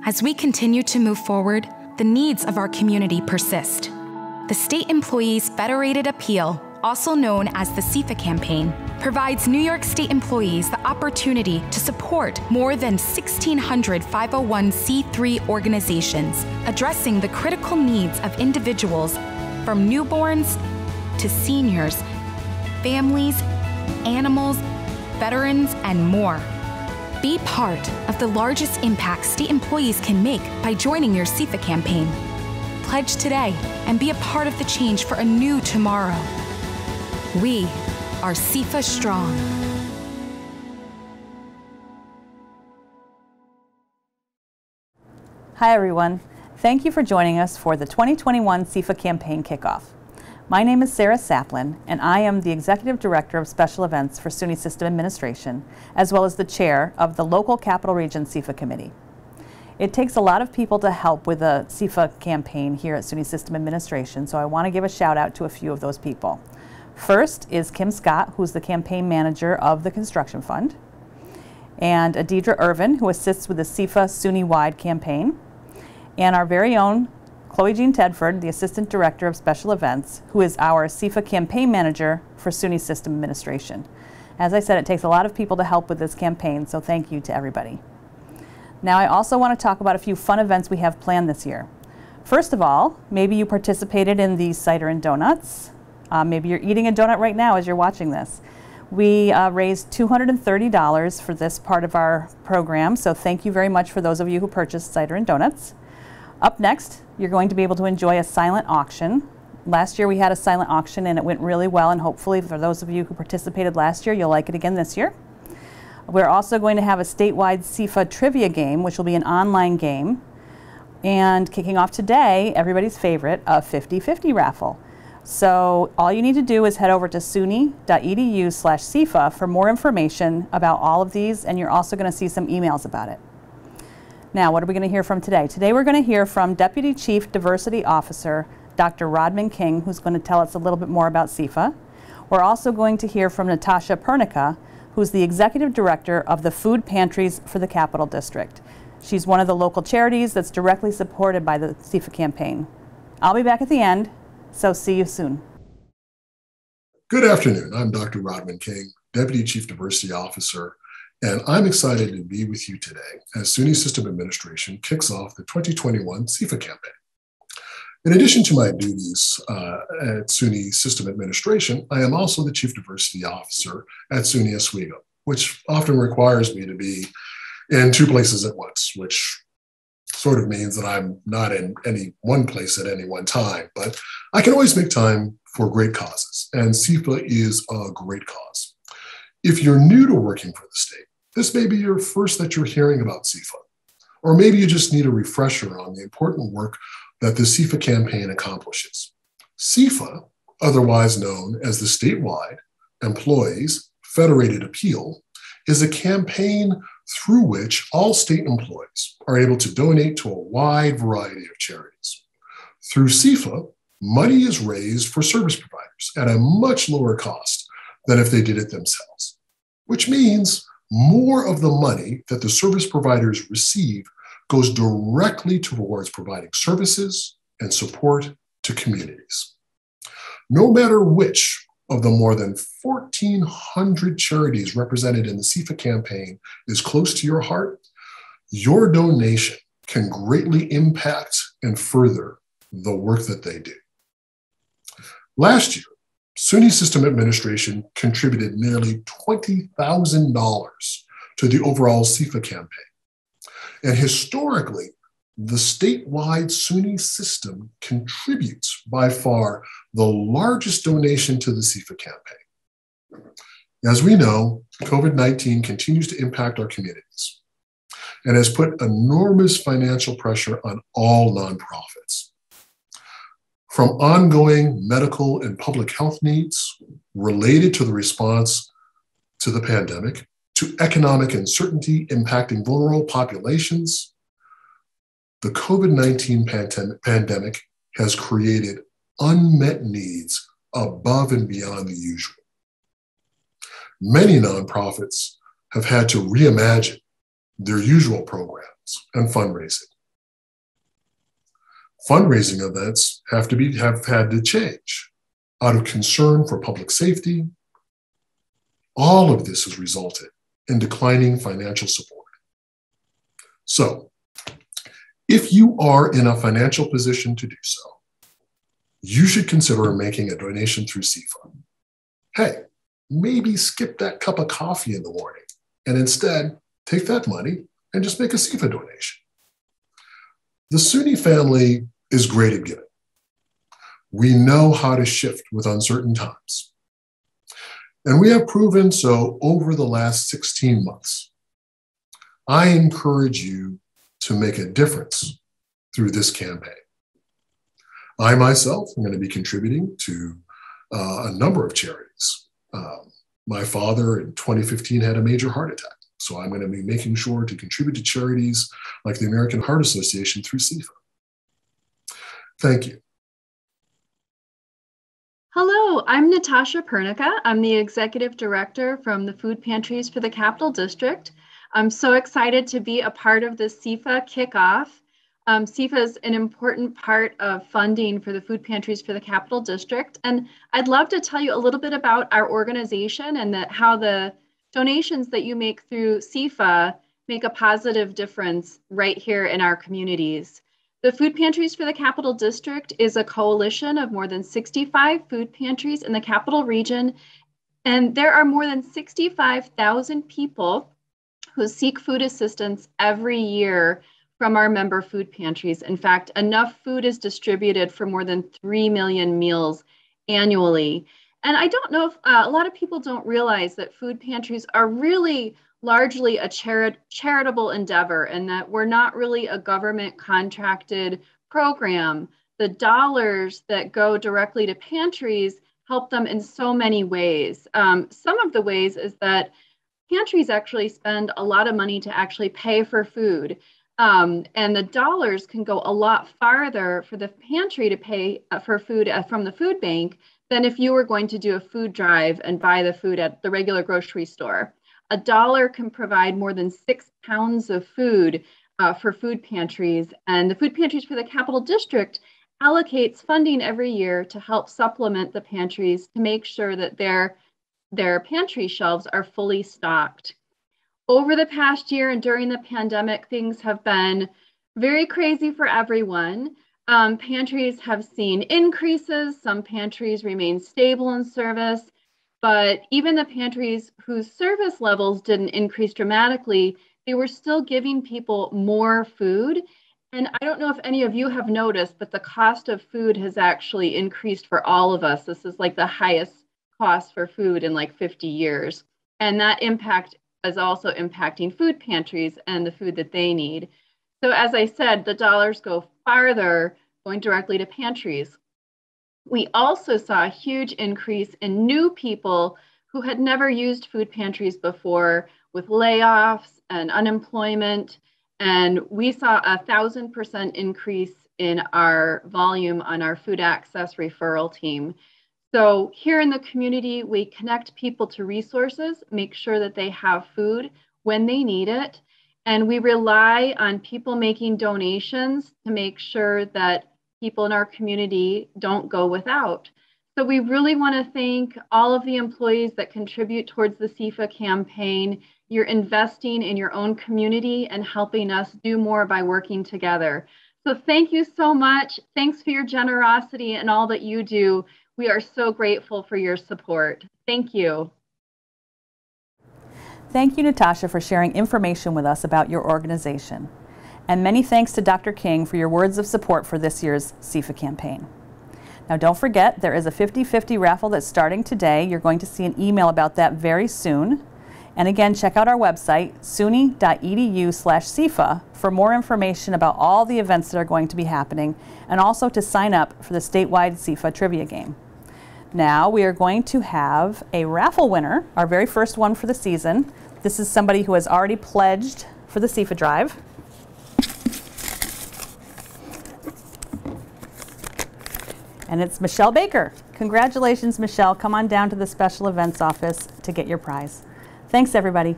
As we continue to move forward, the needs of our community persist. The State Employees Federated Appeal, also known as the SEFA campaign, provides New York State employees the opportunity to support more than 1,600 501c3 organizations addressing the critical needs of individuals from newborns to seniors, families, animals, veterans, and more. Be part of the largest impact state employees can make by joining your SEFA campaign. Pledge today and be a part of the change for a new tomorrow. We are SEFA Strong. Hi everyone. Thank you for joining us for the 2021 SEFA campaign kickoff. My name is SAPLIN, and I am the Executive Director of Special Events for SUNY System Administration, as well as the Chair of the Local Capital Region SEFA Committee. It takes a lot of people to help with the SEFA campaign here at SUNY System Administration, so I want to give a shout out to a few of those people. First is Kim Scott, who's the campaign manager of the Construction Fund, and Adidra Irvin, who assists with the SEFA SUNY-wide campaign, and our very own Chloe Jean Tedford, the Assistant Director of Special Events, who is our SEFA campaign manager for SUNY System Administration. As I said, it takes a lot of people to help with this campaign, so thank you to everybody. Now, I also want to talk about a few fun events we have planned this year. First of all, maybe you participated in the Cider and Donuts. Maybe you're eating a donut right now as you're watching this. We raised $230 for this part of our program, so thank you very much for those of you who purchased cider and donuts. Up next, you're going to be able to enjoy a silent auction. Last year we had a silent auction and it went really well, and hopefully for those of you who participated last year, you'll like it again this year. We're also going to have a statewide SEFA trivia game, which will be an online game. And kicking off today, everybody's favorite, a 50-50 raffle. So all you need to do is head over to suny.edu/SEFA for more information about all of these, and you're also going to see some emails about it. Now, what are we going to hear from today? Today we're going to hear from Deputy Chief Diversity Officer, Dr. RODMON King, who's going to tell us a little bit more about SEFA. We're also going to hear from NATASHA PERNICKA, who's the Executive Director of the Food Pantries for the Capital District. She's one of the local charities that's directly supported by the SEFA campaign. I'll be back at the end, so see you soon. Good afternoon. I'm Dr. RODMON King, Deputy Chief Diversity Officer, and I'm excited to be with you today as SUNY System Administration kicks off the 2021 SEFA campaign. In addition to my duties at SUNY System Administration, I am also the Chief Diversity Officer at SUNY Oswego, which often requires me to be in two places at once, which sort of means that I'm not in any one place at any one time, but I can always make time for great causes, and SEFA is a great cause. If you're new to working for the state, this may be your first that you're hearing about SEFA, or maybe you just need a refresher on the important work that the SEFA campaign accomplishes. SEFA, otherwise known as the statewide Employees Federated Appeal, is a campaign through which all state employees are able to donate to a wide variety of charities. Through SEFA, money is raised for service providers at a much lower cost than if they did it themselves, which means more of the money that the service providers receive goes directly towards providing services and support to communities. No matter which of the more than 1,400 charities represented in the SEFA campaign is close to your heart, your donation can greatly impact and further the work that they do. Last year, SUNY System Administration contributed nearly $20,000 to the overall SEFA campaign. And historically, the statewide SUNY system contributes by far the largest donation to the SEFA campaign. As we know, COVID-19 continues to impact our communities and has put enormous financial pressure on all nonprofits. From ongoing medical and public health needs related to the response to the pandemic, to economic uncertainty impacting vulnerable populations, the COVID-19 pandemic has created unmet needs above and beyond the usual. Many nonprofits have had to reimagine their usual programs and fundraising Fundraising events have had to change out of concern for public safety. All of this has resulted in declining financial support. So, if you are in a financial position to do so, you should consider making a donation through SEFA. Hey, maybe skip that cup of coffee in the morning and instead take that money and just make a SEFA donation. The SUNY family is great at giving. We know how to shift with uncertain times. And we have proven so over the last 16 months. I encourage you to make a difference through this campaign. I myself am going to be contributing to a number of charities. My father in 2015 had a major heart attack, so I'm going to be making sure to contribute to charities like the American Heart Association through SEFA. Thank you. Hello, I'm NATASHA PERNICKA. I'm the Executive Director from the Food Pantries for the Capital District. I'm so excited to be a part of the SEFA Kickoff. SEFA is an important part of funding for the Food Pantries for the Capital District. And I'd love to tell you a little bit about our organization and how the donations that you make through SEFA make a positive difference right here in our communities. The Food Pantries for the Capital District is a coalition of more than 65 food pantries in the capital region. And there are more than 65,000 people who seek food assistance every year from our member food pantries. In fact, enough food is distributed for more than 3 million meals annually. And I don't know if a lot of people don't realize that food pantries are really largely a charitable endeavor and that we're not really a government contracted program. The dollars that go directly to pantries help them in so many ways. Some of the ways is that pantries actually spend a lot of money to actually pay for food. And the dollars can go a lot farther for the pantry to pay for food from the food bank than if you were going to do a food drive and buy the food at the regular grocery store. $1 can provide more than 6 pounds of food for food pantries. And the Food Pantries for the Capital District allocates funding every year to help supplement the pantries to make sure that their pantry shelves are fully stocked. Over the past year and during the pandemic, things have been very crazy for everyone. Pantries have seen increases. Some pantries remain stable in service, but even the pantries whose service levels didn't increase dramatically, they were still giving people more food. And I don't know if any of you have noticed, but the cost of food has actually increased for all of us. This is like the highest cost for food in like 50 years. And that impact is also impacting food pantries and the food that they need. So as I said, the dollars go farther going directly to pantries. We also saw a huge increase in new people who had never used food pantries before with layoffs and unemployment. And we saw a 1,000% increase in our volume on our food access referral team. So here in the community, we connect people to resources, make sure that they have food when they need it. And we rely on people making donations to make sure that people in our community don't go without. So we really want to thank all of the employees that contribute towards the SEFA campaign. You're investing in your own community and helping us do more by working together. So thank you so much. Thanks for your generosity and all that you do. We are so grateful for your support. Thank you. Thank you, NATASHA, for sharing information with us about your organization. And many thanks to Dr. King for your words of support for this year's SEFA campaign. Now don't forget, there is a 50-50 raffle that's starting today. You're going to see an email about that very soon. And again, check out our website, suny.edu/SEFA, for more information about all the events that are going to be happening and also to sign up for the statewide SEFA trivia game. Now we are going to have a raffle winner, our very first one for the season. This is somebody who has already pledged for the SEFA drive. And it's Michelle Baker. Congratulations, Michelle. Come on down to the special events office to get your prize. Thanks, everybody.